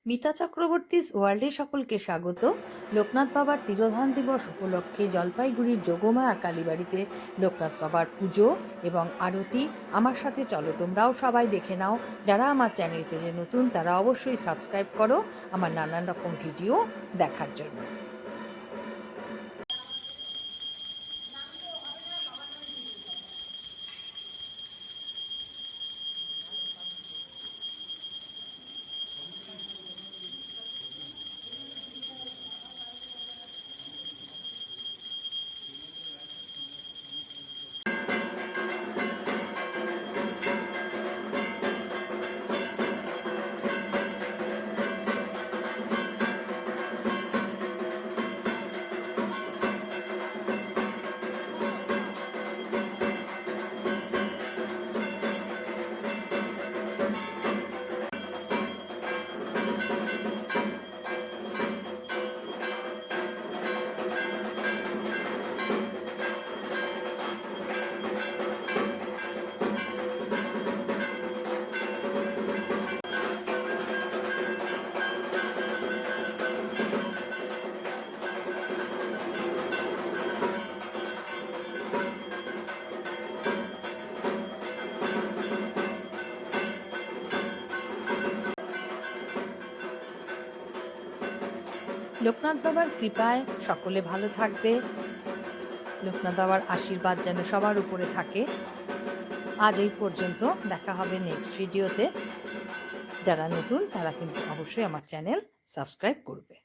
মিতা চক্রবর্তীস ওয়ার্ল্ডে সকলকে স্বাগত। লোকনাথ বাবার তিরোধান দিবস উপলক্ষে জলপাইগুড়ির যোগমায়া কালীবাড়িতে লোকনাথ বাবার পুজো এবং আরতি। আমার সাথে চলো, তোমরাও সবাই দেখে নাও। যারা আমার চ্যানেল পেজে নতুন তারা অবশ্যই সাবস্ক্রাইব করো আমার নানান রকম ভিডিও দেখার জন্য। লোকনাথ বাবার কৃপায় সকলে ভালো থাকবে। লোকনাথ বাবার আশীর্বাদ যেন সবার উপরে থাকে। আজ এই পর্যন্ত, দেখা হবে নেক্সট ভিডিওতে। যারা নতুন তারা কিন্তু অবশ্যই আমার চ্যানেল সাবস্ক্রাইব করবে।